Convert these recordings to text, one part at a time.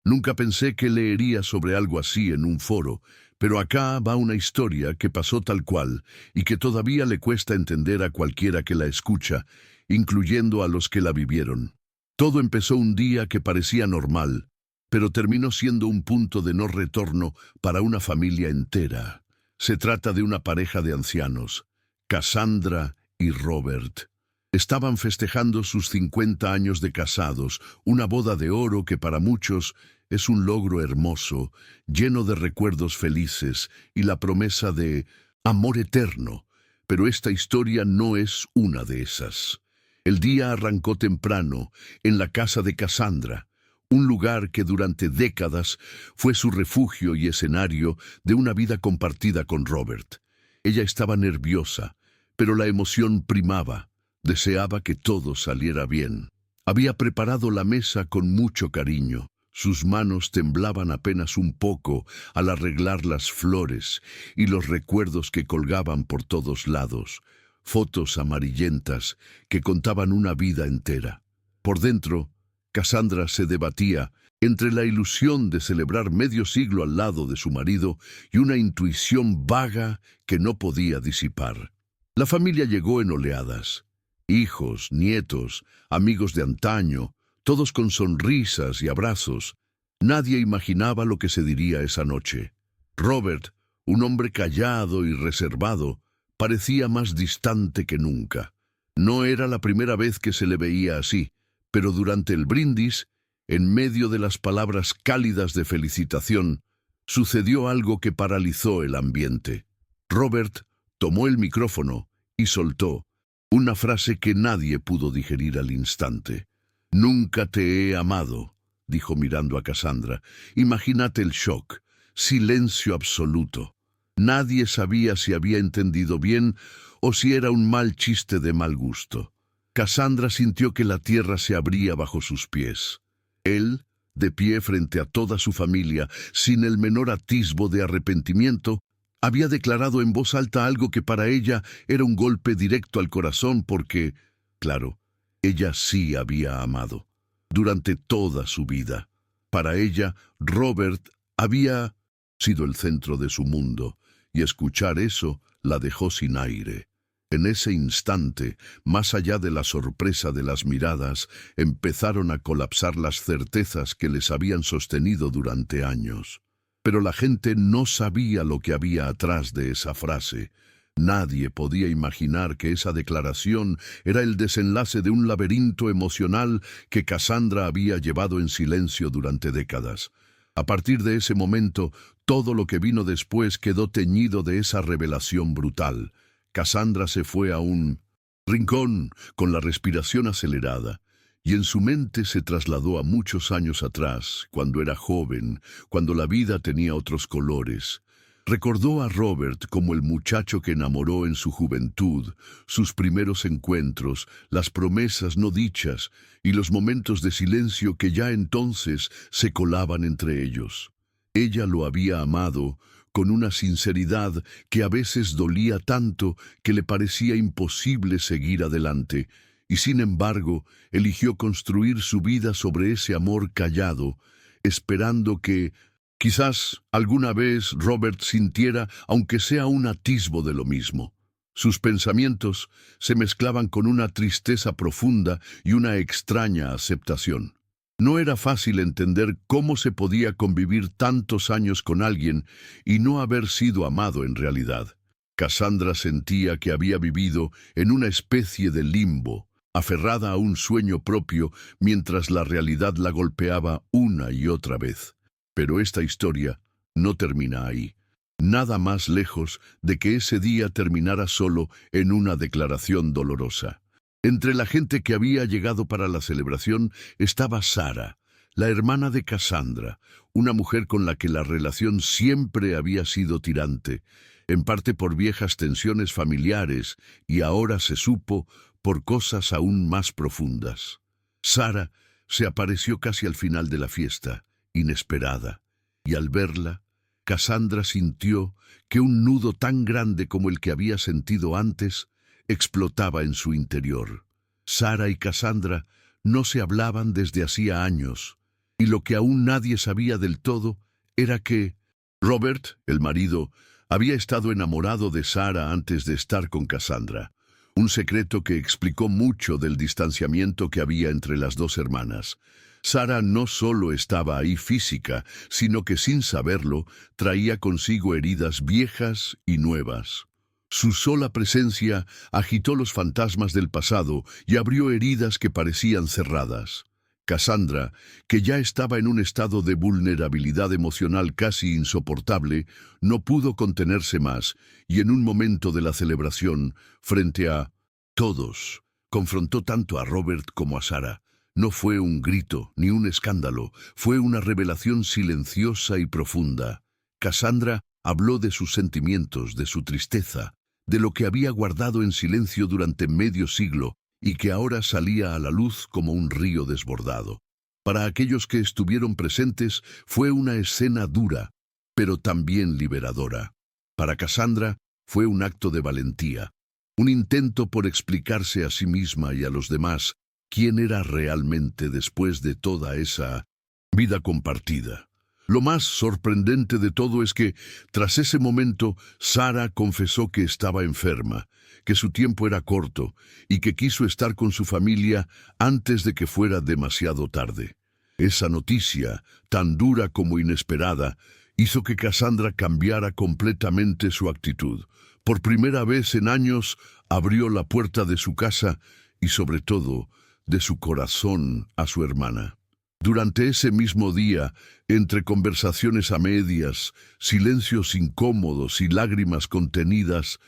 Nunca pensé que leería sobre algo así en un foro, pero acá va una historia que pasó tal cual y que todavía le cuesta entender a cualquiera que la escucha, incluyendo a los que la vivieron. Todo empezó un día que parecía normal, pero terminó siendo un punto de no retorno para una familia entera. Se trata de una pareja de ancianos, Cassandra y Robert. Estaban festejando sus 50 años de casados, una boda de oro que para muchos es un logro hermoso, lleno de recuerdos felices y la promesa de amor eterno. Pero esta historia no es una de esas. El día arrancó temprano, en la casa de Cassandra, un lugar que durante décadas fue su refugio y escenario de una vida compartida con Robert. Ella estaba nerviosa, pero la emoción primaba. Deseaba que todo saliera bien. Había preparado la mesa con mucho cariño. Sus manos temblaban apenas un poco al arreglar las flores y los recuerdos que colgaban por todos lados, fotos amarillentas que contaban una vida entera. Por dentro, Cassandra se debatía entre la ilusión de celebrar medio siglo al lado de su marido y una intuición vaga que no podía disipar. La familia llegó en oleadas. Hijos, nietos, amigos de antaño, todos con sonrisas y abrazos. Nadie imaginaba lo que se diría esa noche. Robert, un hombre callado y reservado, parecía más distante que nunca. No era la primera vez que se le veía así, pero durante el brindis, en medio de las palabras cálidas de felicitación, sucedió algo que paralizó el ambiente. Robert tomó el micrófono y soltó una frase que nadie pudo digerir al instante. «Nunca te he amado», dijo mirando a Cassandra. Imagínate el shock, silencio absoluto. Nadie sabía si había entendido bien o si era un mal chiste de mal gusto. Cassandra sintió que la tierra se abría bajo sus pies. Él, de pie frente a toda su familia, sin el menor atisbo de arrepentimiento, había declarado en voz alta algo que para ella era un golpe directo al corazón porque, claro, ella sí había amado, durante toda su vida. Para ella, Robert había sido el centro de su mundo, y escuchar eso la dejó sin aire. En ese instante, más allá de la sorpresa de las miradas, empezaron a colapsar las certezas que les habían sostenido durante años. Pero la gente no sabía lo que había atrás de esa frase. Nadie podía imaginar que esa declaración era el desenlace de un laberinto emocional que Cassandra había llevado en silencio durante décadas. A partir de ese momento, todo lo que vino después quedó teñido de esa revelación brutal. Cassandra se fue a un rincón con la respiración acelerada, y en su mente se trasladó a muchos años atrás, cuando era joven, cuando la vida tenía otros colores. Recordó a Robert como el muchacho que enamoró en su juventud, sus primeros encuentros, las promesas no dichas y los momentos de silencio que ya entonces se colaban entre ellos. Ella lo había amado con una sinceridad que a veces dolía tanto que le parecía imposible seguir adelante, y sin embargo eligió construir su vida sobre ese amor callado, esperando que quizás alguna vez Robert sintiera, aunque sea un atisbo de lo mismo. Sus pensamientos se mezclaban con una tristeza profunda y una extraña aceptación. No era fácil entender cómo se podía convivir tantos años con alguien y no haber sido amado en realidad. Cassandra sentía que había vivido en una especie de limbo, aferrada a un sueño propio mientras la realidad la golpeaba una y otra vez. Pero esta historia no termina ahí. Nada más lejos de que ese día terminara solo en una declaración dolorosa. Entre la gente que había llegado para la celebración estaba Sara, la hermana de Cassandra, una mujer con la que la relación siempre había sido tirante, en parte por viejas tensiones familiares y ahora se supo por cosas aún más profundas. Sara se apareció casi al final de la fiesta, inesperada, y al verla, Cassandra sintió que un nudo tan grande como el que había sentido antes explotaba en su interior. Sara y Cassandra no se hablaban desde hacía años. Y lo que aún nadie sabía del todo era que Robert, el marido, había estado enamorado de Sarah antes de estar con Cassandra, un secreto que explicó mucho del distanciamiento que había entre las dos hermanas. Sarah no solo estaba ahí física, sino que sin saberlo traía consigo heridas viejas y nuevas. Su sola presencia agitó los fantasmas del pasado y abrió heridas que parecían cerradas. Cassandra, que ya estaba en un estado de vulnerabilidad emocional casi insoportable, no pudo contenerse más y en un momento de la celebración, frente a todos, confrontó tanto a Robert como a Sarah. No fue un grito ni un escándalo, fue una revelación silenciosa y profunda. Cassandra habló de sus sentimientos, de su tristeza, de lo que había guardado en silencio durante medio siglo y que ahora salía a la luz como un río desbordado. Para aquellos que estuvieron presentes fue una escena dura, pero también liberadora. Para Cassandra fue un acto de valentía, un intento por explicarse a sí misma y a los demás quién era realmente después de toda esa vida compartida. Lo más sorprendente de todo es que, tras ese momento, Sarah confesó que estaba enferma, que su tiempo era corto y que quiso estar con su familia antes de que fuera demasiado tarde. Esa noticia, tan dura como inesperada, hizo que Cassandra cambiara completamente su actitud. Por primera vez en años, abrió la puerta de su casa y, sobre todo, de su corazón a su hermana. Durante ese mismo día, entre conversaciones a medias, silencios incómodos y lágrimas contenidas,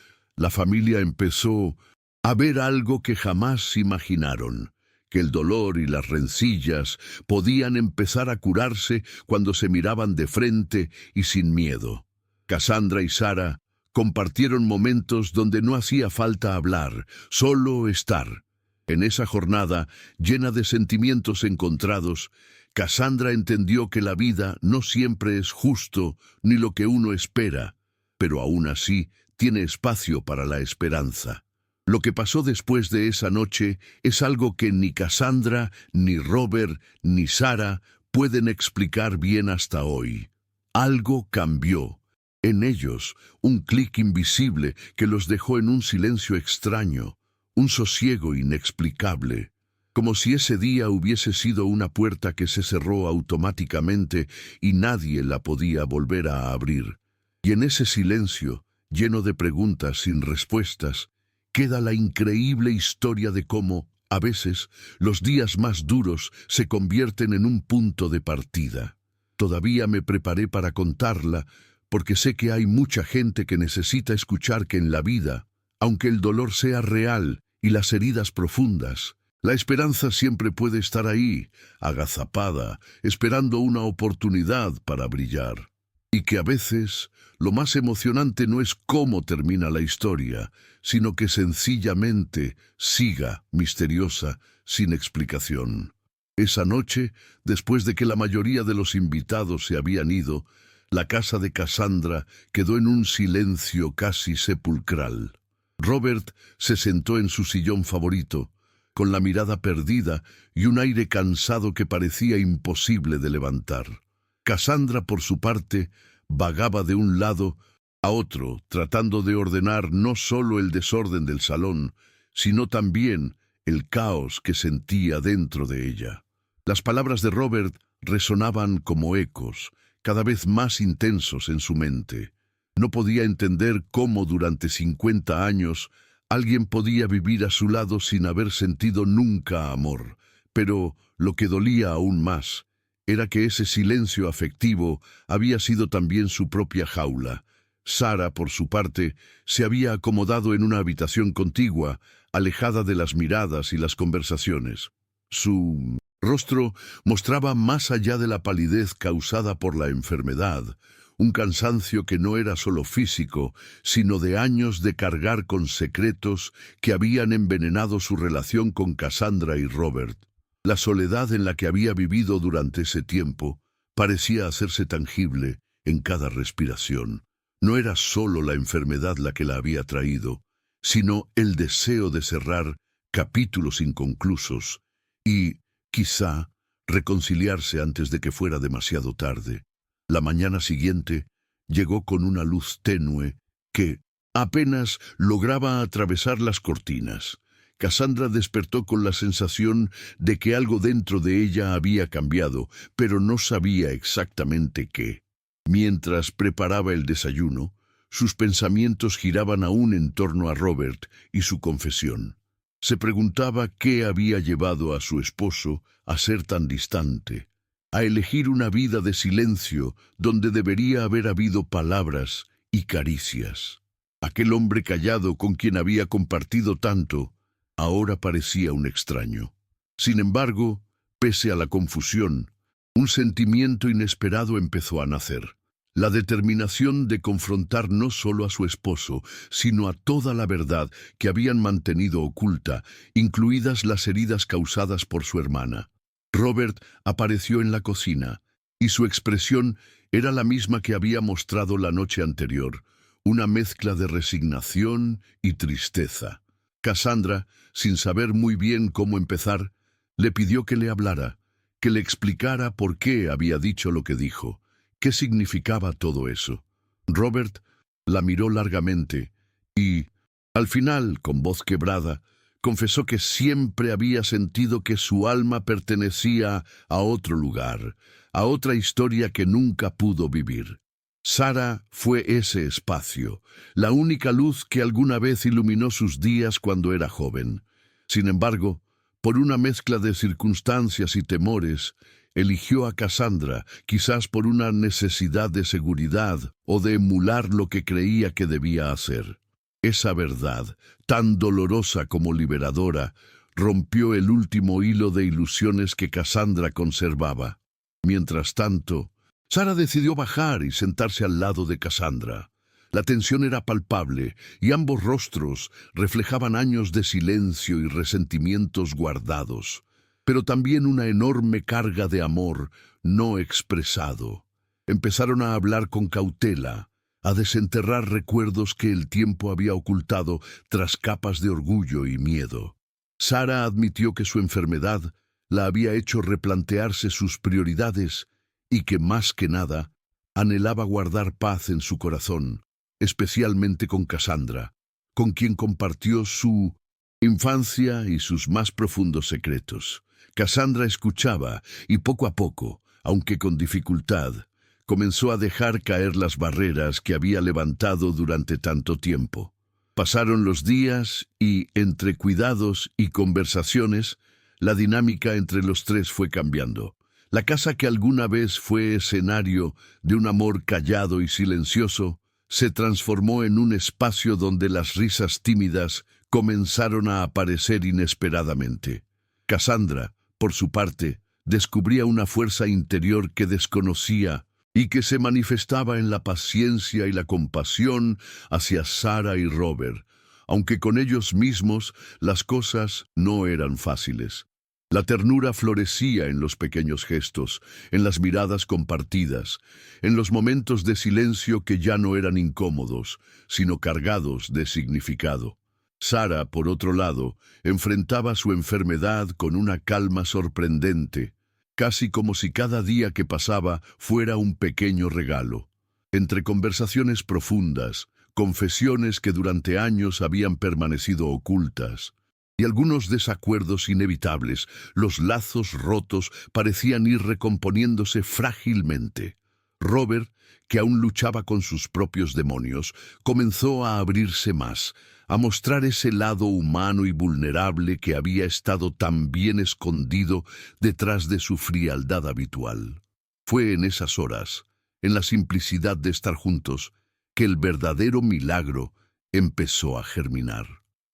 la familia empezó a ver algo que jamás imaginaron, que el dolor y las rencillas podían empezar a curarse cuando se miraban de frente y sin miedo. Cassandra y Sarah compartieron momentos donde no hacía falta hablar, solo estar. En esa jornada, llena de sentimientos encontrados, Cassandra entendió que la vida no siempre es justo ni lo que uno espera, pero aún así tiene espacio para la esperanza. Lo que pasó después de esa noche es algo que ni Cassandra, ni Robert, ni Sarah pueden explicar bien hasta hoy. Algo cambió. En ellos, un clic invisible que los dejó en un silencio extraño. Un sosiego inexplicable, como si ese día hubiese sido una puerta que se cerró automáticamente y nadie la podía volver a abrir. Y en ese silencio, lleno de preguntas sin respuestas, queda la increíble historia de cómo, a veces, los días más duros se convierten en un punto de partida. Todavía me preparé para contarla, porque sé que hay mucha gente que necesita escuchar que en la vida, aunque el dolor sea real y las heridas profundas, la esperanza siempre puede estar ahí, agazapada, esperando una oportunidad para brillar. Y que a veces lo más emocionante no es cómo termina la historia, sino que sencillamente siga misteriosa, sin explicación. Esa noche, después de que la mayoría de los invitados se habían ido, la casa de Cassandra quedó en un silencio casi sepulcral. Robert se sentó en su sillón favorito, con la mirada perdida y un aire cansado que parecía imposible de levantar. Cassandra, por su parte, vagaba de un lado a otro, tratando de ordenar no solo el desorden del salón, sino también el caos que sentía dentro de ella. Las palabras de Robert resonaban como ecos, cada vez más intensos en su mente. No podía entender cómo durante 50 años alguien podía vivir a su lado sin haber sentido nunca amor. Pero lo que dolía aún más era que ese silencio afectivo había sido también su propia jaula. Sarah, por su parte, se había acomodado en una habitación contigua, alejada de las miradas y las conversaciones. Su rostro mostraba más allá de la palidez causada por la enfermedad, un cansancio que no era solo físico, sino de años de cargar con secretos que habían envenenado su relación con Cassandra y Robert. La soledad en la que había vivido durante ese tiempo parecía hacerse tangible en cada respiración. No era solo la enfermedad la que la había traído, sino el deseo de cerrar capítulos inconclusos y, quizá, reconciliarse antes de que fuera demasiado tarde. La mañana siguiente llegó con una luz tenue que apenas lograba atravesar las cortinas. Cassandra despertó con la sensación de que algo dentro de ella había cambiado, pero no sabía exactamente qué. Mientras preparaba el desayuno, sus pensamientos giraban aún en torno a Robert y su confesión. Se preguntaba qué había llevado a su esposo a ser tan distante, a elegir una vida de silencio donde debería haber habido palabras y caricias. Aquel hombre callado con quien había compartido tanto, ahora parecía un extraño. Sin embargo, pese a la confusión, un sentimiento inesperado empezó a nacer. La determinación de confrontar no solo a su esposo, sino a toda la verdad que habían mantenido oculta, incluidas las heridas causadas por su hermana. Robert apareció en la cocina, y su expresión era la misma que había mostrado la noche anterior, una mezcla de resignación y tristeza. Cassandra, sin saber muy bien cómo empezar, le pidió que le hablara, que le explicara por qué había dicho lo que dijo. ¿Qué significaba todo eso? Robert la miró largamente y, al final, con voz quebrada, confesó que siempre había sentido que su alma pertenecía a otro lugar, a otra historia que nunca pudo vivir. Sara fue ese espacio, la única luz que alguna vez iluminó sus días cuando era joven. Sin embargo, por una mezcla de circunstancias y temores, eligió a Cassandra, quizás por una necesidad de seguridad o de emular lo que creía que debía hacer. Esa verdad, tan dolorosa como liberadora, rompió el último hilo de ilusiones que Cassandra conservaba. Mientras tanto, Sara decidió bajar y sentarse al lado de Cassandra. La tensión era palpable y ambos rostros reflejaban años de silencio y resentimientos guardados, pero también una enorme carga de amor no expresado. Empezaron a hablar con cautela, a desenterrar recuerdos que el tiempo había ocultado tras capas de orgullo y miedo. Sara admitió que su enfermedad la había hecho replantearse sus prioridades y que, más que nada, anhelaba guardar paz en su corazón, especialmente con Cassandra, con quien compartió su infancia y sus más profundos secretos. Cassandra escuchaba y poco a poco, aunque con dificultad, comenzó a dejar caer las barreras que había levantado durante tanto tiempo. Pasaron los días y, entre cuidados y conversaciones, la dinámica entre los tres fue cambiando. La casa que alguna vez fue escenario de un amor callado y silencioso, se transformó en un espacio donde las risas tímidas comenzaron a aparecer inesperadamente. Cassandra, por su parte, descubría una fuerza interior que desconocía y que se manifestaba en la paciencia y la compasión hacia Sara y Robert, aunque con ellos mismos las cosas no eran fáciles. La ternura florecía en los pequeños gestos, en las miradas compartidas, en los momentos de silencio que ya no eran incómodos, sino cargados de significado. Sara, por otro lado, enfrentaba su enfermedad con una calma sorprendente, casi como si cada día que pasaba fuera un pequeño regalo. Entre conversaciones profundas, confesiones que durante años habían permanecido ocultas, y algunos desacuerdos inevitables, los lazos rotos parecían ir recomponiéndose frágilmente. Robert, que aún luchaba con sus propios demonios, comenzó a abrirse más, a mostrar ese lado humano y vulnerable que había estado tan bien escondido detrás de su frialdad habitual. Fue en esas horas, en la simplicidad de estar juntos, que el verdadero milagro empezó a germinar.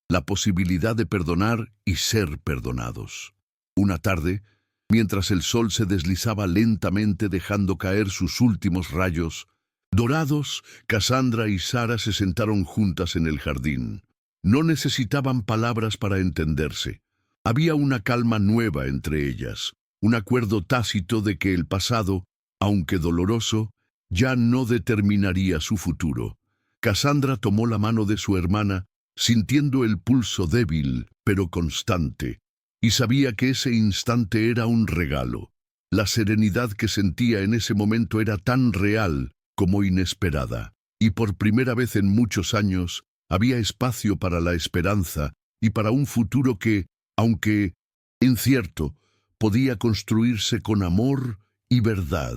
La posibilidad de perdonar y ser perdonados. Una tarde, mientras el sol se deslizaba lentamente dejando caer sus últimos rayos dorados, Cassandra y Sara se sentaron juntas en el jardín. No necesitaban palabras para entenderse. Había una calma nueva entre ellas, un acuerdo tácito de que el pasado, aunque doloroso, ya no determinaría su futuro. Cassandra tomó la mano de su hermana, sintiendo el pulso débil, pero constante, y sabía que ese instante era un regalo. La serenidad que sentía en ese momento era tan real como inesperada, y por primera vez en muchos años había espacio para la esperanza y para un futuro que, aunque incierto, podía construirse con amor y verdad.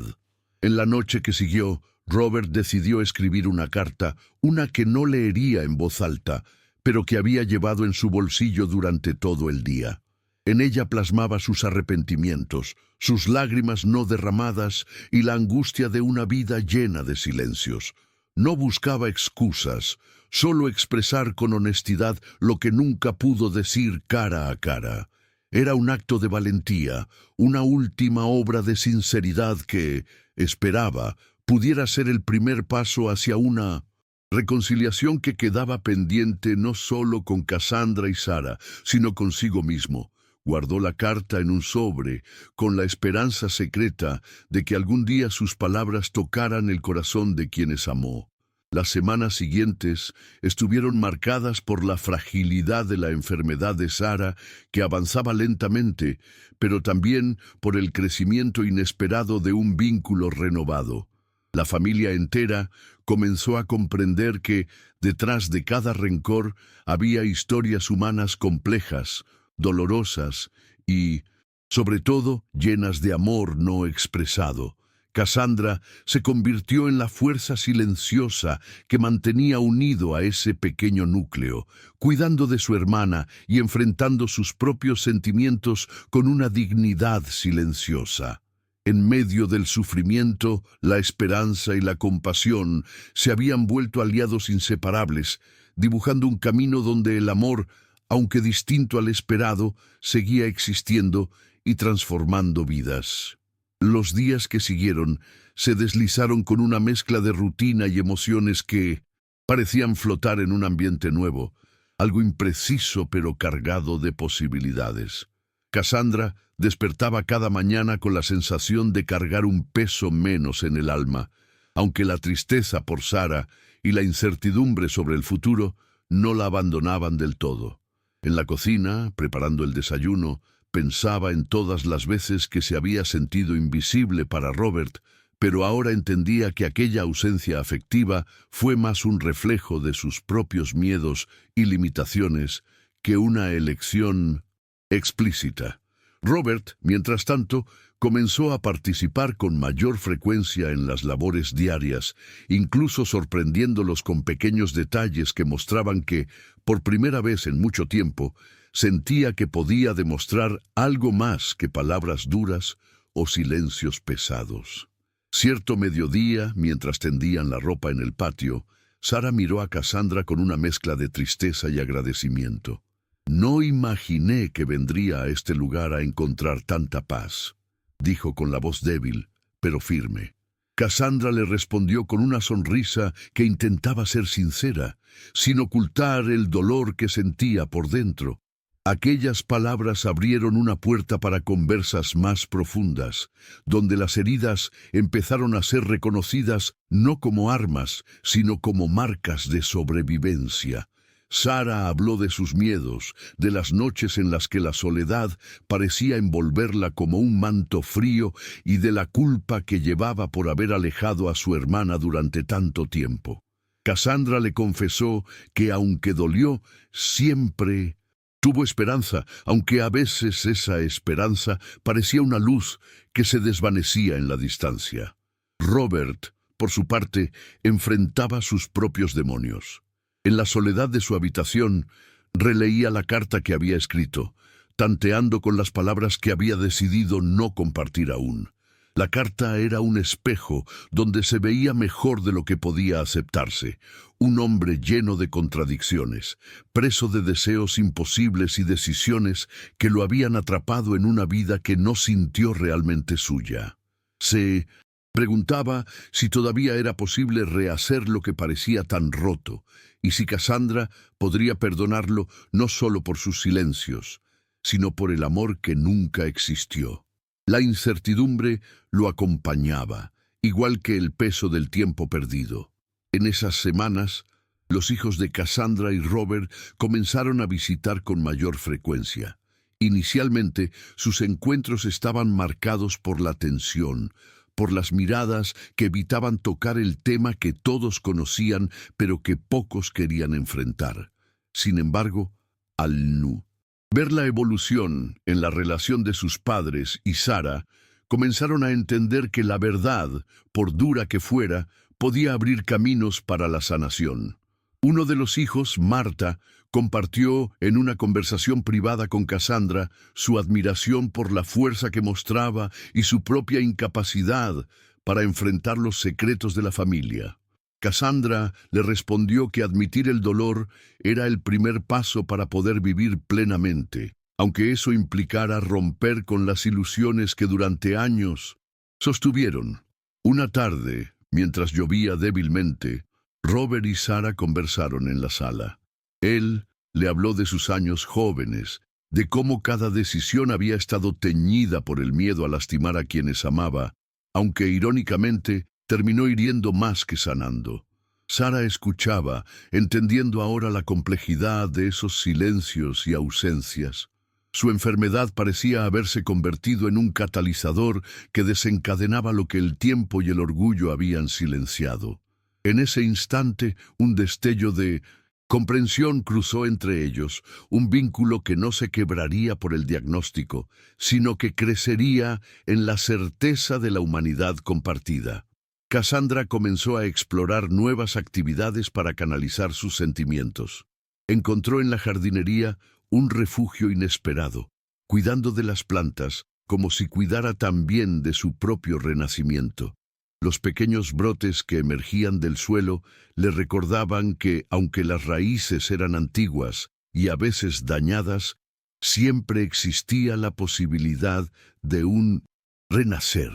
En la noche que siguió, Robert decidió escribir una carta, una que no leería en voz alta, pero que había llevado en su bolsillo durante todo el día. En ella plasmaba sus arrepentimientos, sus lágrimas no derramadas y la angustia de una vida llena de silencios. No buscaba excusas, solo expresar con honestidad lo que nunca pudo decir cara a cara. Era un acto de valentía, una última obra de sinceridad que, esperaba, pudiera ser el primer paso hacia una reconciliación que quedaba pendiente no solo con Cassandra y Sarah, sino consigo mismo. Guardó la carta en un sobre, con la esperanza secreta de que algún día sus palabras tocaran el corazón de quienes amó. Las semanas siguientes estuvieron marcadas por la fragilidad de la enfermedad de Sarah, que avanzaba lentamente, pero también por el crecimiento inesperado de un vínculo renovado. La familia entera comenzó a comprender que, detrás de cada rencor, había historias humanas complejas, dolorosas y, sobre todo, llenas de amor no expresado. Cassandra se convirtió en la fuerza silenciosa que mantenía unido a ese pequeño núcleo, cuidando de su hermana y enfrentando sus propios sentimientos con una dignidad silenciosa. En medio del sufrimiento, la esperanza y la compasión se habían vuelto aliados inseparables, dibujando un camino donde el amor, aunque distinto al esperado, seguía existiendo y transformando vidas. Los días que siguieron se deslizaron con una mezcla de rutina y emociones que parecían flotar en un ambiente nuevo, algo impreciso pero cargado de posibilidades. Cassandra despertaba cada mañana con la sensación de cargar un peso menos en el alma, aunque la tristeza por Sarah y la incertidumbre sobre el futuro no la abandonaban del todo. En la cocina, preparando el desayuno, pensaba en todas las veces que se había sentido invisible para Robert, pero ahora entendía que aquella ausencia afectiva fue más un reflejo de sus propios miedos y limitaciones que una elección explícita. Robert, mientras tanto, comenzó a participar con mayor frecuencia en las labores diarias, incluso sorprendiéndolos con pequeños detalles que mostraban que, por primera vez en mucho tiempo, sentía que podía demostrar algo más que palabras duras o silencios pesados. Cierto mediodía, mientras tendían la ropa en el patio, Sarah miró a Cassandra con una mezcla de tristeza y agradecimiento. «No imaginé que vendría a este lugar a encontrar tanta paz», dijo con la voz débil, pero firme. Cassandra le respondió con una sonrisa que intentaba ser sincera, sin ocultar el dolor que sentía por dentro. Aquellas palabras abrieron una puerta para conversas más profundas, donde las heridas empezaron a ser reconocidas no como armas, sino como marcas de sobrevivencia. Sarah habló de sus miedos, de las noches en las que la soledad parecía envolverla como un manto frío y de la culpa que llevaba por haber alejado a su hermana durante tanto tiempo. Cassandra le confesó que, aunque dolió, siempre tuvo esperanza, aunque a veces esa esperanza parecía una luz que se desvanecía en la distancia. Robert, por su parte, enfrentaba sus propios demonios. En la soledad de su habitación, releía la carta que había escrito, tanteando con las palabras que había decidido no compartir aún. La carta era un espejo donde se veía mejor de lo que podía aceptarse, un hombre lleno de contradicciones, preso de deseos imposibles y decisiones que lo habían atrapado en una vida que no sintió realmente suya. Se preguntaba si todavía era posible rehacer lo que parecía tan roto, y si Cassandra podría perdonarlo no solo por sus silencios, sino por el amor que nunca existió. La incertidumbre lo acompañaba, igual que el peso del tiempo perdido. En esas semanas, los hijos de Cassandra y Robert comenzaron a visitar con mayor frecuencia, Inicialmente, sus encuentros estaban marcados por la tensión, por las miradas que evitaban tocar el tema que todos conocían, pero que pocos querían enfrentar. Sin embargo, al ver la evolución en la relación de sus padres y Sara, comenzaron a entender que la verdad, por dura que fuera, podía abrir caminos para la sanación. Uno de los hijos, Marta, compartió en una conversación privada con Cassandra su admiración por la fuerza que mostraba y su propia incapacidad para enfrentar los secretos de la familia. Cassandra le respondió que admitir el dolor era el primer paso para poder vivir plenamente, aunque eso implicara romper con las ilusiones que durante años sostuvieron. Una tarde, mientras llovía débilmente, Robert y Sara conversaron en la sala. Él le habló de sus años jóvenes, de cómo cada decisión había estado teñida por el miedo a lastimar a quienes amaba, aunque irónicamente terminó hiriendo más que sanando. Sara escuchaba, entendiendo ahora la complejidad de esos silencios y ausencias. Su enfermedad parecía haberse convertido en un catalizador que desencadenaba lo que el tiempo y el orgullo habían silenciado. En ese instante, un destello de comprensión cruzó entre ellos, un vínculo que no se quebraría por el diagnóstico, sino que crecería en la certeza de la humanidad compartida. Cassandra comenzó a explorar nuevas actividades para canalizar sus sentimientos. Encontró en la jardinería un refugio inesperado, cuidando de las plantas como si cuidara también de su propio renacimiento. Los pequeños brotes que emergían del suelo le recordaban que, aunque las raíces eran antiguas y a veces dañadas, siempre existía la posibilidad de un renacer.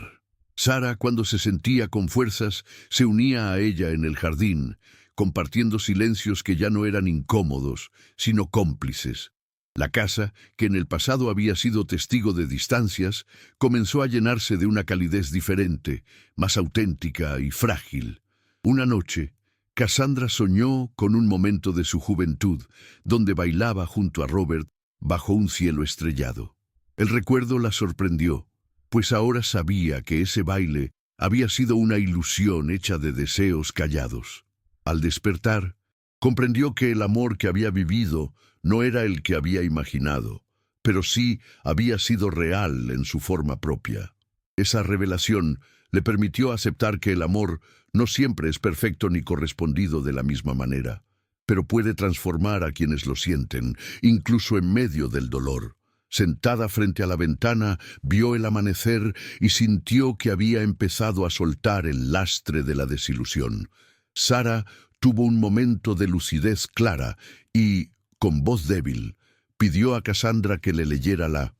Sara, cuando se sentía con fuerzas, se unía a ella en el jardín, compartiendo silencios que ya no eran incómodos, sino cómplices. La casa, que en el pasado había sido testigo de distancias, comenzó a llenarse de una calidez diferente, más auténtica y frágil. Una noche, Cassandra soñó con un momento de su juventud, donde bailaba junto a Robert bajo un cielo estrellado. El recuerdo la sorprendió, pues ahora sabía que ese baile había sido una ilusión hecha de deseos callados. Al despertar, comprendió que el amor que había vivido no era el que había imaginado, pero sí había sido real en su forma propia. Esa revelación le permitió aceptar que el amor no siempre es perfecto ni correspondido de la misma manera, pero puede transformar a quienes lo sienten, incluso en medio del dolor. Sentada frente a la ventana, vio el amanecer y sintió que había empezado a soltar el lastre de la desilusión. Sara tuvo un momento de lucidez clara y, con voz débil, pidió a Cassandra que le leyera la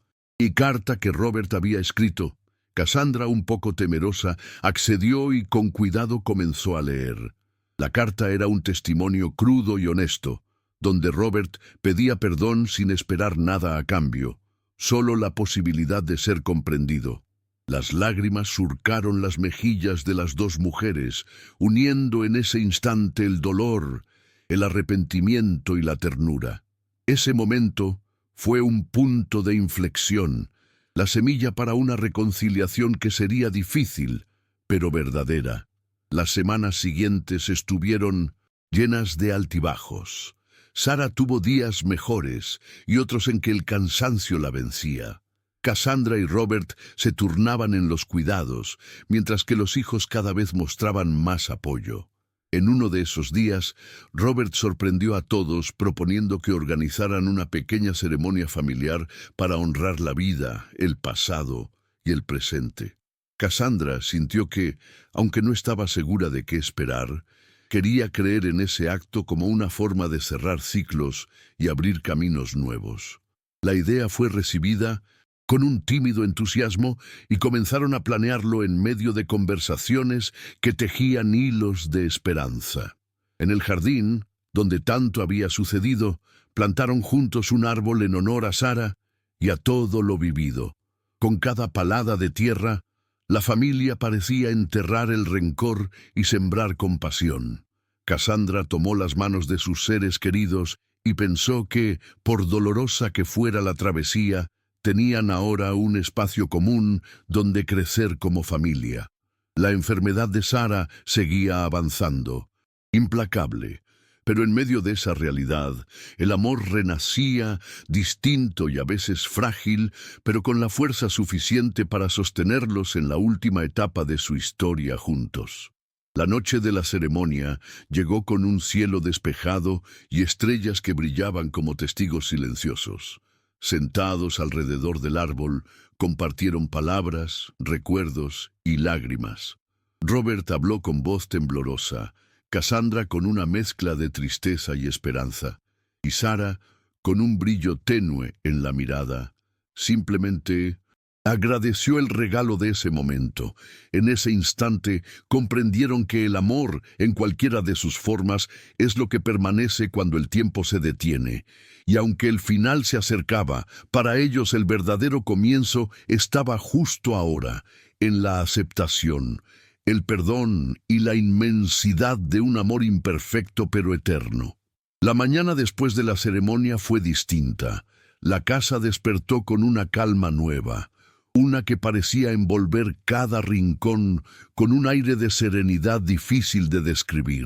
carta que Robert había escrito. Cassandra, un poco temerosa, accedió y con cuidado comenzó a leer. La carta era un testimonio crudo y honesto, donde Robert pedía perdón sin esperar nada a cambio, solo la posibilidad de ser comprendido. Las lágrimas surcaron las mejillas de las dos mujeres, uniendo en ese instante el dolor, el arrepentimiento y la ternura. Ese momento fue un punto de inflexión, la semilla para una reconciliación que sería difícil, pero verdadera. Las semanas siguientes estuvieron llenas de altibajos. Sara tuvo días mejores y otros en que el cansancio la vencía. Cassandra y Robert se turnaban en los cuidados, mientras que los hijos cada vez mostraban más apoyo. En uno de esos días, Robert sorprendió a todos proponiendo que organizaran una pequeña ceremonia familiar para honrar la vida, el pasado y el presente. Cassandra sintió que, aunque no estaba segura de qué esperar, quería creer en ese acto como una forma de cerrar ciclos y abrir caminos nuevos. La idea fue recibida con un tímido entusiasmo y comenzaron a planearlo en medio de conversaciones que tejían hilos de esperanza. En el jardín, donde tanto había sucedido, plantaron juntos un árbol en honor a Sara y a todo lo vivido. Con cada palada de tierra, la familia parecía enterrar el rencor y sembrar compasión. Cassandra tomó las manos de sus seres queridos y pensó que, por dolorosa que fuera la travesía, tenían ahora un espacio común donde crecer como familia. La enfermedad de Sara seguía avanzando, implacable, pero en medio de esa realidad, el amor renacía, distinto y a veces frágil, pero con la fuerza suficiente para sostenerlos en la última etapa de su historia juntos. La noche de la ceremonia llegó con un cielo despejado y estrellas que brillaban como testigos silenciosos. Sentados alrededor del árbol, compartieron palabras, recuerdos y lágrimas. Robert habló con voz temblorosa, Cassandra con una mezcla de tristeza y esperanza, y Sara con un brillo tenue en la mirada. Simplemente agradeció el regalo de ese momento. En ese instante comprendieron que el amor, en cualquiera de sus formas, es lo que permanece cuando el tiempo se detiene. Y aunque el final se acercaba, para ellos el verdadero comienzo estaba justo ahora, en la aceptación, el perdón y la inmensidad de un amor imperfecto pero eterno. La mañana después de la ceremonia fue distinta. La casa despertó con una calma nueva, una que parecía envolver cada rincón con un aire de serenidad difícil de describir.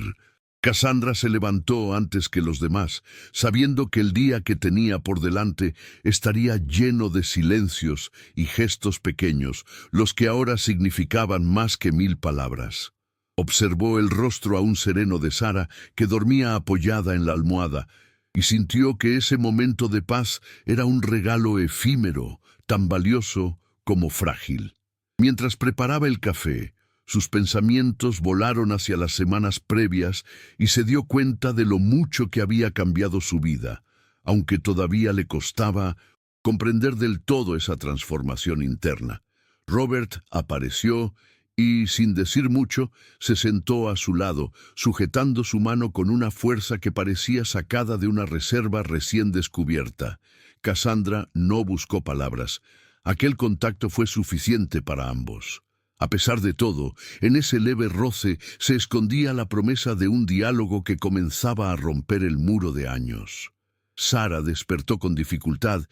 Cassandra se levantó antes que los demás, sabiendo que el día que tenía por delante estaría lleno de silencios y gestos pequeños, los que ahora significaban más que 1000 palabras. Observó el rostro aún sereno de Sara, que dormía apoyada en la almohada, y sintió que ese momento de paz era un regalo efímero, tan valioso como frágil. Mientras preparaba el café, sus pensamientos volaron hacia las semanas previas y se dio cuenta de lo mucho que había cambiado su vida, aunque todavía le costaba comprender del todo esa transformación interna. Robert apareció y, sin decir mucho, se sentó a su lado, sujetando su mano con una fuerza que parecía sacada de una reserva recién descubierta. Cassandra no buscó palabras. Aquel contacto fue suficiente para ambos. A pesar de todo, en ese leve roce se escondía la promesa de un diálogo que comenzaba a romper el muro de años. Sara despertó con dificultad,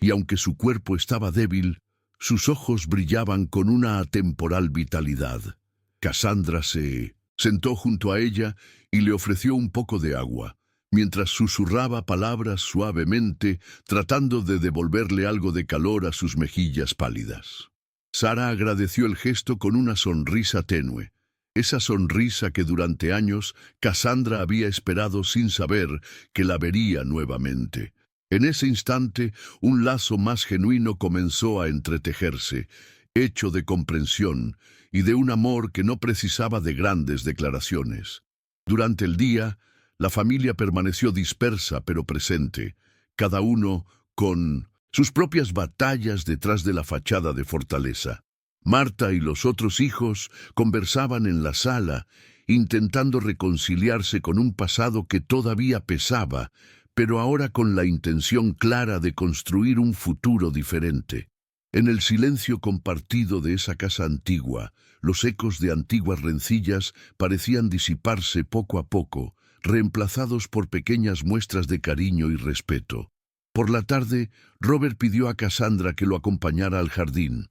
y aunque su cuerpo estaba débil, sus ojos brillaban con una atemporal vitalidad. Cassandra se sentó junto a ella y le ofreció un poco de agua, mientras susurraba palabras suavemente, tratando de devolverle algo de calor a sus mejillas pálidas. Sara agradeció el gesto con una sonrisa tenue, esa sonrisa que durante años Cassandra había esperado sin saber que la vería nuevamente. En ese instante, un lazo más genuino comenzó a entretejerse, hecho de comprensión y de un amor que no precisaba de grandes declaraciones. Durante el día, la familia permaneció dispersa pero presente, cada uno con sus propias batallas detrás de la fachada de fortaleza. Marta y los otros hijos conversaban en la sala, intentando reconciliarse con un pasado que todavía pesaba, pero ahora con la intención clara de construir un futuro diferente. En el silencio compartido de esa casa antigua, los ecos de antiguas rencillas parecían disiparse poco a poco, reemplazados por pequeñas muestras de cariño y respeto. Por la tarde, Robert pidió a Cassandra que lo acompañara al jardín.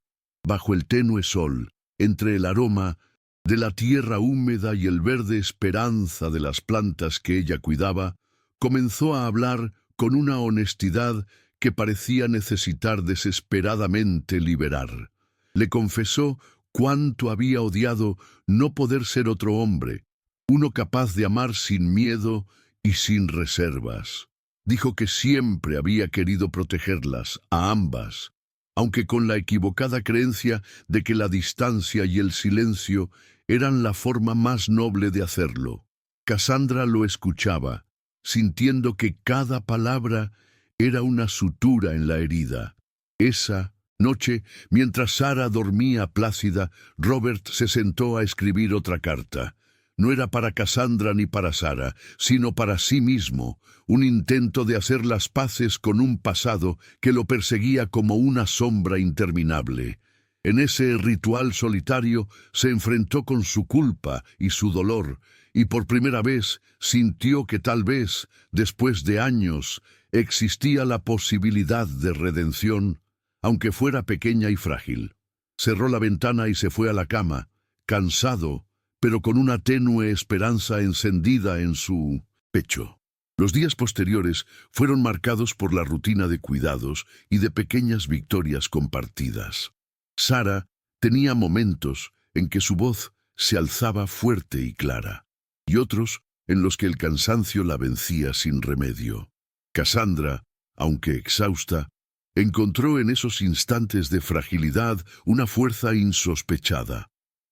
Bajo el tenue sol, entre el aroma de la tierra húmeda y el verde esperanza de las plantas que ella cuidaba, comenzó a hablar con una honestidad que parecía necesitar desesperadamente liberar. Le confesó cuánto había odiado no poder ser otro hombre, uno capaz de amar sin miedo y sin reservas. Dijo que siempre había querido protegerlas, a ambas, aunque con la equivocada creencia de que la distancia y el silencio eran la forma más noble de hacerlo. Cassandra lo escuchaba, sintiendo que cada palabra era una sutura en la herida. Esa noche, mientras Sara dormía plácida, Robert se sentó a escribir otra carta. No era para Cassandra ni para Sara, sino para sí mismo, un intento de hacer las paces con un pasado que lo perseguía como una sombra interminable. En ese ritual solitario se enfrentó con su culpa y su dolor, y por primera vez sintió que tal vez, después de años, existía la posibilidad de redención. aunque fuera pequeña y frágil. Cerró la ventana y se fue a la cama, cansado, pero con una tenue esperanza encendida en su pecho. Los días posteriores fueron marcados por la rutina de cuidados y de pequeñas victorias compartidas. Sara tenía momentos en que su voz se alzaba fuerte y clara, y otros en los que el cansancio la vencía sin remedio. Cassandra, aunque exhausta, encontró en esos instantes de fragilidad una fuerza insospechada,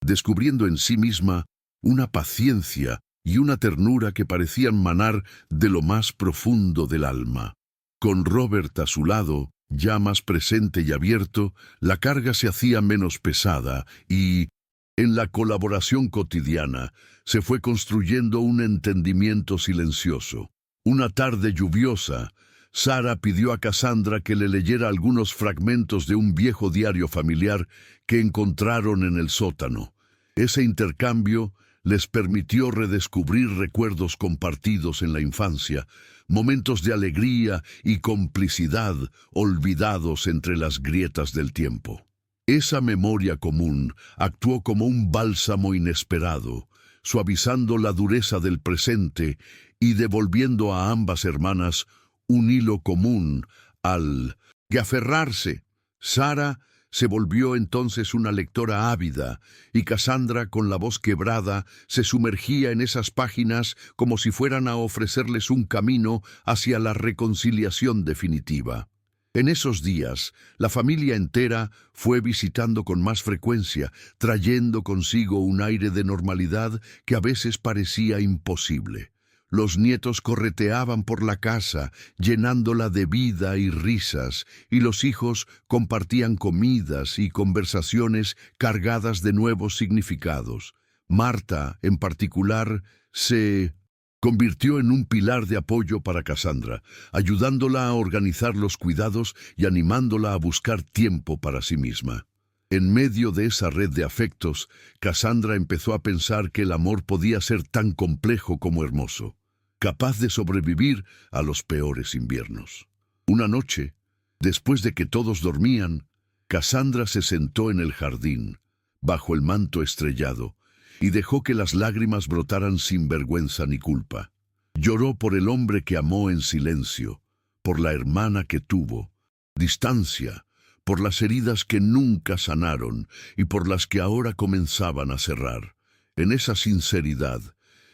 descubriendo en sí misma una paciencia y una ternura que parecían manar de lo más profundo del alma. Con Robert a su lado, ya más presente y abierto, la carga se hacía menos pesada y, en la colaboración cotidiana, se fue construyendo un entendimiento silencioso. Una tarde lluviosa, Sara pidió a Cassandra que le leyera algunos fragmentos de un viejo diario familiar que encontraron en el sótano. Ese intercambio les permitió redescubrir recuerdos compartidos en la infancia, momentos de alegría y complicidad olvidados entre las grietas del tiempo. Esa memoria común actuó como un bálsamo inesperado, suavizando la dureza del presente y devolviendo a ambas hermanas un hilo común al que aferrarse. Sara se volvió entonces una lectora ávida, y Cassandra, con la voz quebrada, se sumergía en esas páginas como si fueran a ofrecerles un camino hacia la reconciliación definitiva. En esos días, la familia entera fue visitando con más frecuencia, trayendo consigo un aire de normalidad que a veces parecía imposible. Los nietos correteaban por la casa, llenándola de vida y risas, y los hijos compartían comidas y conversaciones cargadas de nuevos significados. Marta, en particular, se convirtió en un pilar de apoyo para Cassandra, ayudándola a organizar los cuidados y animándola a buscar tiempo para sí misma. En medio de esa red de afectos, Cassandra empezó a pensar que el amor podía ser tan complejo como hermoso, capaz de sobrevivir a los peores inviernos. Una noche, después de que todos dormían, Cassandra se sentó en el jardín, bajo el manto estrellado, y dejó que las lágrimas brotaran sin vergüenza ni culpa. Lloró por el hombre que amó en silencio, por la hermana que tuvo, distancia, por las heridas que nunca sanaron y por las que ahora comenzaban a cerrar. En esa sinceridad,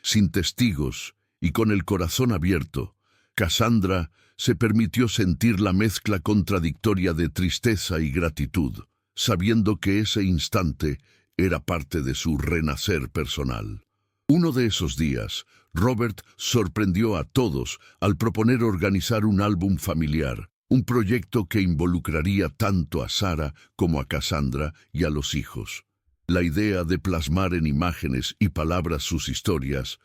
sin testigos y con el corazón abierto, Cassandra se permitió sentir la mezcla contradictoria de tristeza y gratitud, sabiendo que ese instante era parte de su renacer personal. Uno de esos días, Robert sorprendió a todos al proponer organizar un álbum familiar, un proyecto que involucraría tanto a Sara como a Cassandra y a los hijos. La idea de plasmar en imágenes y palabras sus historias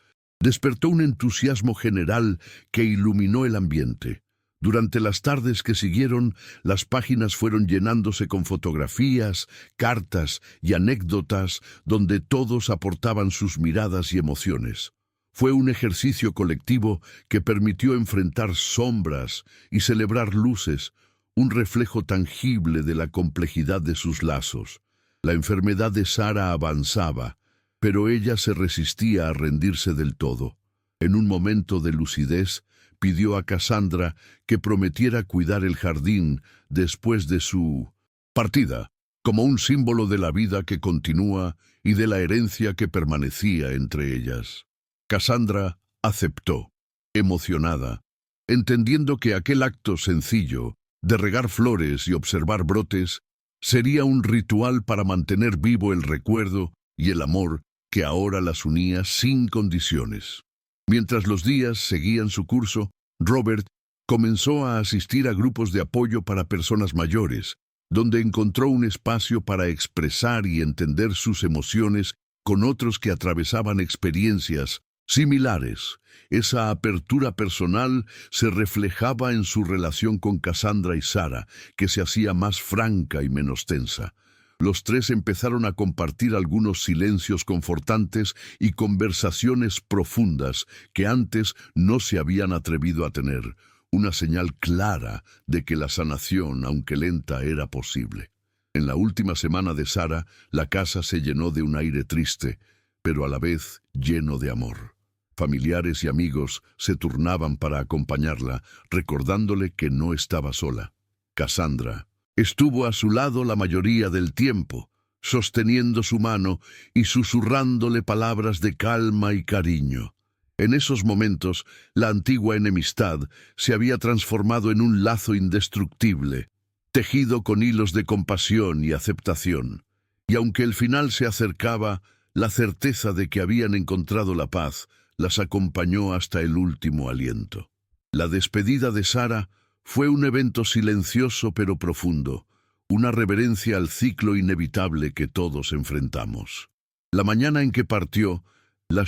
despertó un entusiasmo general que iluminó el ambiente. Durante las tardes que siguieron, las páginas fueron llenándose con fotografías, cartas y anécdotas donde todos aportaban sus miradas y emociones. Fue un ejercicio colectivo que permitió enfrentar sombras y celebrar luces, un reflejo tangible de la complejidad de sus lazos. La enfermedad de Sara avanzaba, pero ella se resistía a rendirse del todo. En un momento de lucidez, pidió a Cassandra que prometiera cuidar el jardín después de su partida, como un símbolo de la vida que continúa y de la herencia que permanecía entre ellas. Cassandra aceptó, emocionada, entendiendo que aquel acto sencillo de regar flores y observar brotes sería un ritual para mantener vivo el recuerdo y el amor que ahora las unía sin condiciones. Mientras los días seguían su curso, Robert comenzó a asistir a grupos de apoyo para personas mayores, donde encontró un espacio para expresar y entender sus emociones con otros que atravesaban experiencias similares. Esa apertura personal se reflejaba en su relación con Cassandra y Sara, que se hacía más franca y menos tensa. Los tres empezaron a compartir algunos silencios confortantes y conversaciones profundas que antes no se habían atrevido a tener. una señal clara de que la sanación, aunque lenta, era posible. En la última semana de Sara, la casa se llenó de un aire triste, pero a la vez lleno de amor. Familiares y amigos se turnaban para acompañarla, recordándole que no estaba sola. Cassandra estuvo a su lado la mayoría del tiempo, sosteniendo su mano y susurrándole palabras de calma y cariño. En esos momentos, la antigua enemistad se había transformado en un lazo indestructible, tejido con hilos de compasión y aceptación. Y aunque el final se acercaba, la certeza de que habían encontrado la paz las acompañó hasta el último aliento. La despedida de Sara fue un evento silencioso pero profundo, una reverencia al ciclo inevitable que todos enfrentamos. La mañana en que partió, la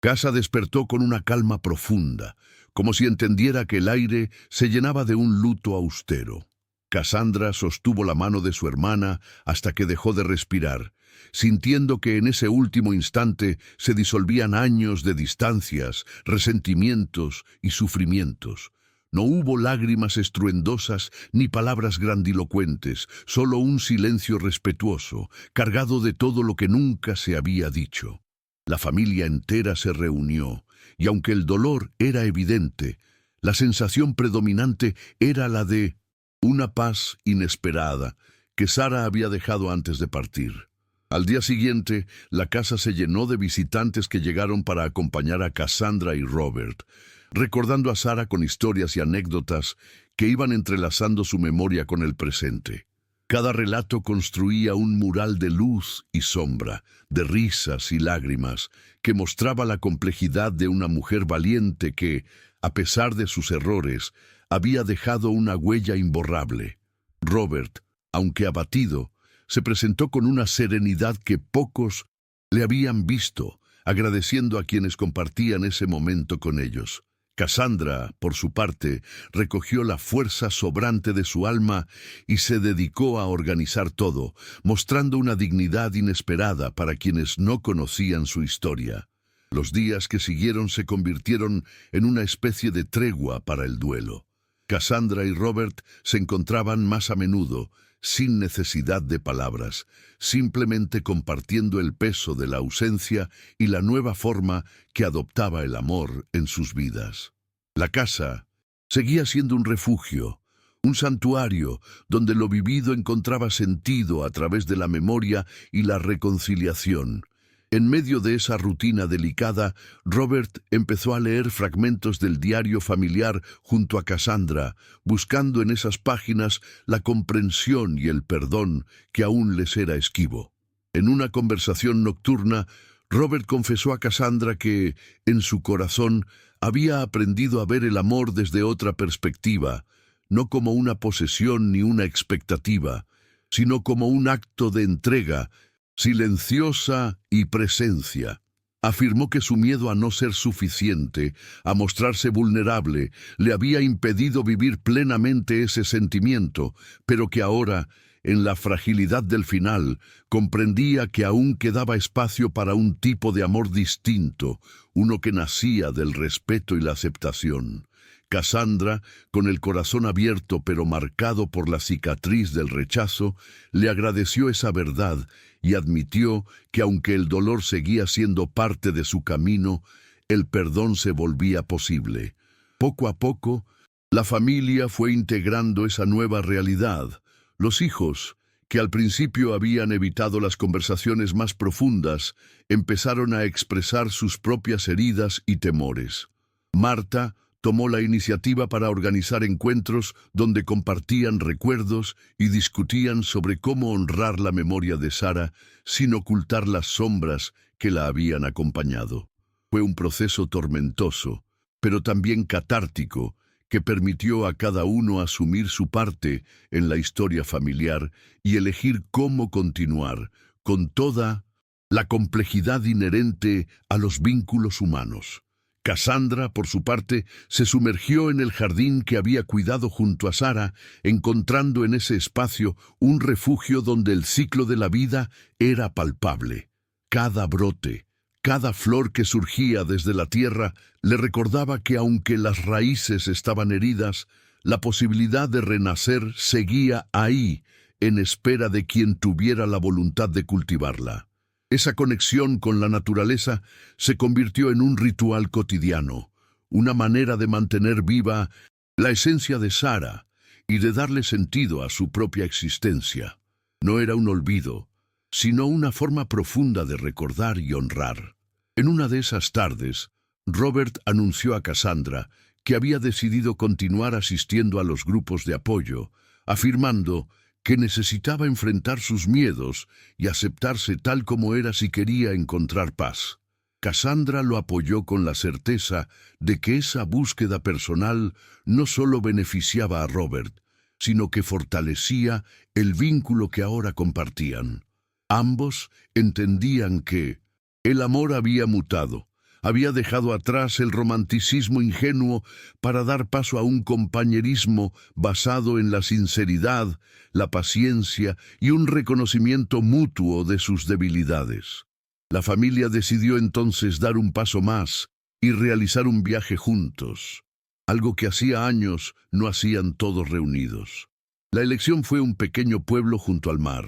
casa despertó con una calma profunda, como si entendiera que el aire se llenaba de un luto austero. Cassandra sostuvo la mano de su hermana hasta que dejó de respirar, sintiendo que en ese último instante se disolvían años de distancias, resentimientos y sufrimientos. No hubo lágrimas estruendosas ni palabras grandilocuentes, solo un silencio respetuoso, cargado de todo lo que nunca se había dicho. La familia entera se reunió, y aunque el dolor era evidente, la sensación predominante era la de una paz inesperada que Sara había dejado antes de partir. Al día siguiente, la casa se llenó de visitantes que llegaron para acompañar a Cassandra y Robert, recordando a Sara con historias y anécdotas que iban entrelazando su memoria con el presente. Cada relato construía un mural de luz y sombra, de risas y lágrimas, que mostraba la complejidad de una mujer valiente que, a pesar de sus errores, había dejado una huella imborrable. Robert, aunque abatido, se presentó con una serenidad que pocos le habían visto, agradeciendo a quienes compartían ese momento con ellos. Cassandra, por su parte, recogió la fuerza sobrante de su alma y se dedicó a organizar todo, mostrando una dignidad inesperada para quienes no conocían su historia. Los días que siguieron se convirtieron en una especie de tregua para el duelo. Cassandra y Robert se encontraban más a menudo, sin necesidad de palabras, simplemente compartiendo el peso de la ausencia y la nueva forma que adoptaba el amor en sus vidas. La casa seguía siendo un refugio, un santuario donde lo vivido encontraba sentido a través de la memoria y la reconciliación. En medio de esa rutina delicada, Robert empezó a leer fragmentos del diario familiar junto a Cassandra, buscando en esas páginas la comprensión y el perdón que aún les era esquivo. En una conversación nocturna, Robert confesó a Cassandra que, en su corazón, había aprendido a ver el amor desde otra perspectiva, no como una posesión ni una expectativa, sino como un acto de entrega, silenciosa y presencia. Afirmó que su miedo a no ser suficiente, a mostrarse vulnerable, le había impedido vivir plenamente ese sentimiento, pero que ahora, en la fragilidad del final, comprendía que aún quedaba espacio para un tipo de amor distinto, uno que nacía del respeto y la aceptación. Cassandra, con el corazón abierto pero marcado por la cicatriz del rechazo, le agradeció esa verdad y admitió que aunque el dolor seguía siendo parte de su camino, el perdón se volvía posible. Poco a poco, la familia fue integrando esa nueva realidad. Los hijos, que al principio habían evitado las conversaciones más profundas, empezaron a expresar sus propias heridas y temores. Marta tomó la iniciativa para organizar encuentros donde compartían recuerdos y discutían sobre cómo honrar la memoria de Sara sin ocultar las sombras que la habían acompañado. Fue un proceso tormentoso, pero también catártico, que permitió a cada uno asumir su parte en la historia familiar y elegir cómo continuar, con toda la complejidad inherente a los vínculos humanos. Cassandra, por su parte, se sumergió en el jardín que había cuidado junto a Sara, encontrando en ese espacio un refugio donde el ciclo de la vida era palpable. Cada brote, Cada flor que surgía desde la tierra le recordaba que aunque las raíces estaban heridas, la posibilidad de renacer seguía ahí, en espera de quien tuviera la voluntad de cultivarla. Esa conexión con la naturaleza se convirtió en un ritual cotidiano, una manera de mantener viva la esencia de Sara y de darle sentido a su propia existencia. No era un olvido, sino una forma profunda de recordar y honrar. En una de esas tardes, Robert anunció a Cassandra que había decidido continuar asistiendo a los grupos de apoyo, afirmando que necesitaba enfrentar sus miedos y aceptarse tal como era si quería encontrar paz. Cassandra lo apoyó con la certeza de que esa búsqueda personal no solo beneficiaba a Robert, sino que fortalecía el vínculo que ahora compartían. Ambos entendían que el amor había mutado, había dejado atrás el romanticismo ingenuo para dar paso a un compañerismo basado en la sinceridad, la paciencia y un reconocimiento mutuo de sus debilidades. La familia decidió entonces dar un paso más y realizar un viaje juntos, algo que hacía años no hacían todos reunidos. La elección fue un pequeño pueblo junto al mar,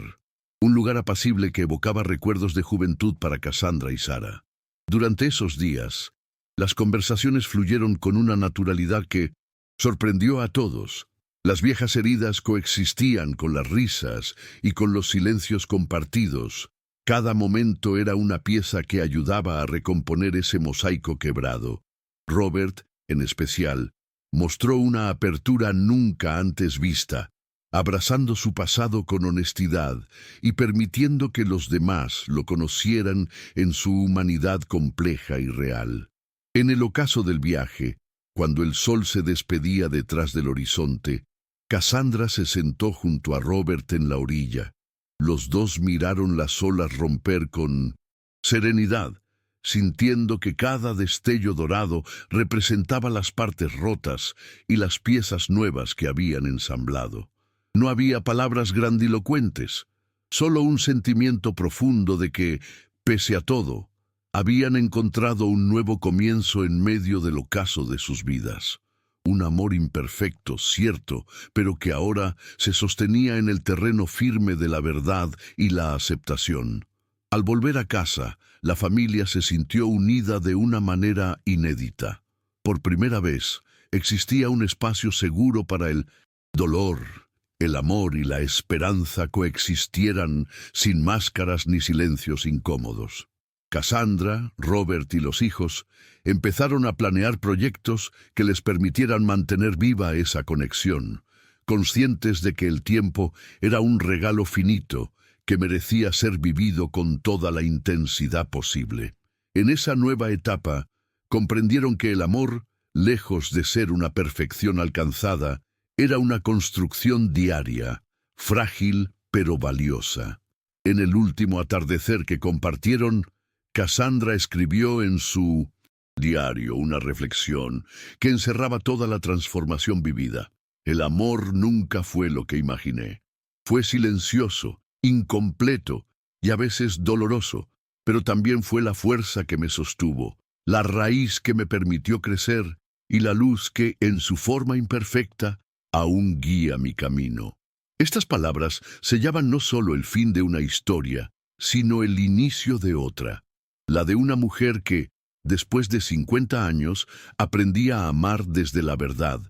un lugar apacible que evocaba recuerdos de juventud para Cassandra y Sara. Durante esos días, las conversaciones fluyeron con una naturalidad que sorprendió a todos. Las viejas heridas coexistían con las risas y con los silencios compartidos. Cada momento era una pieza que ayudaba a recomponer ese mosaico quebrado. Robert, en especial, mostró una apertura nunca antes vista, abrazando su pasado con honestidad y permitiendo que los demás lo conocieran en su humanidad compleja y real. En el ocaso del viaje, cuando el sol se despedía detrás del horizonte, Cassandra se sentó junto a Robert en la orilla. Los dos miraron las olas romper con serenidad, sintiendo que cada destello dorado representaba las partes rotas y las piezas nuevas que habían ensamblado. No había palabras grandilocuentes, solo un sentimiento profundo de que, pese a todo, habían encontrado un nuevo comienzo en medio del ocaso de sus vidas. Un amor imperfecto, cierto, pero que ahora se sostenía en el terreno firme de la verdad y la aceptación. Al volver a casa, la familia se sintió unida de una manera inédita. Por primera vez, existía un espacio seguro para el dolor. El amor y la esperanza coexistieran sin máscaras ni silencios incómodos. Cassandra, Robert y los hijos empezaron a planear proyectos que les permitieran mantener viva esa conexión, conscientes de que el tiempo era un regalo finito que merecía ser vivido con toda la intensidad posible. En esa nueva etapa, comprendieron que el amor, lejos de ser una perfección alcanzada, era una construcción diaria, frágil pero valiosa. En el último atardecer que compartieron, Cassandra escribió en su diario una reflexión que encerraba toda la transformación vivida. El amor nunca fue lo que imaginé. Fue silencioso, incompleto y a veces doloroso, pero también fue la fuerza que me sostuvo, la raíz que me permitió crecer y la luz que, en su forma imperfecta, aún guía mi camino. Estas palabras sellaban no solo el fin de una historia, sino el inicio de otra, la de una mujer que, después de 50 años, aprendía a amar desde la verdad,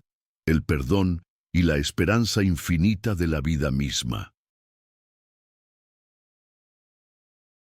el perdón y la esperanza infinita de la vida misma.